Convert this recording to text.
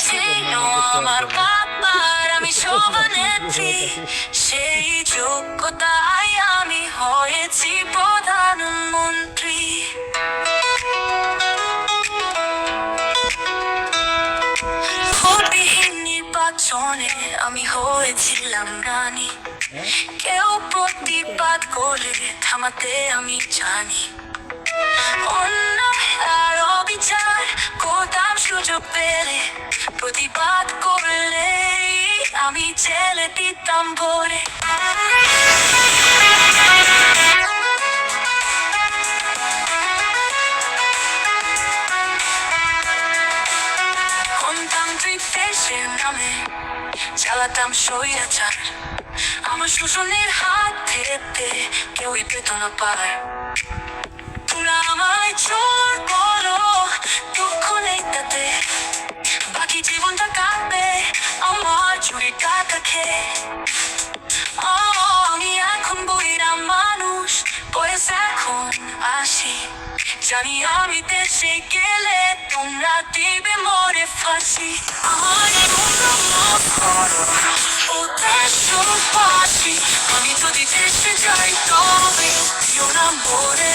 ছিল আমার বাবার, আমি সভানেত্রী। সেই যোগ্যতায় আমি হয়েছি প্রধানমন্ত্রী। ভোটবিহীন নির্বাচনে আমি হয়েছিলাম রানী। কেউ প্রতিবাদ করলে থামাতে আমি জানি। অন্যায় অবিচার করতাম সুযোগ পেলে, প্রতিবাদ করলে আমি জেলে দিতাম ভরে। গণতান্ত্রিক দেশের নামে চালাতাম স্বৈরাচার, আমার শোষণের হাত থেকে কেউই পেত না পার। তোমরা আমায় চোর বলো, দুঃখ নেই তাতে, বাকি জীবনটা কাটবে আমার চুরি টাকা খেয়ে। আমি এখন বুড়িরা মানুষ, বয়স এখন 80। জানি আমি দেশে গেলে তোমরা দিবে মরে ফাঁসি। আমার তোমরা মাফ করো ও দেশবাসী, আমি যদি দেশে যাই তবে দিও না মরে।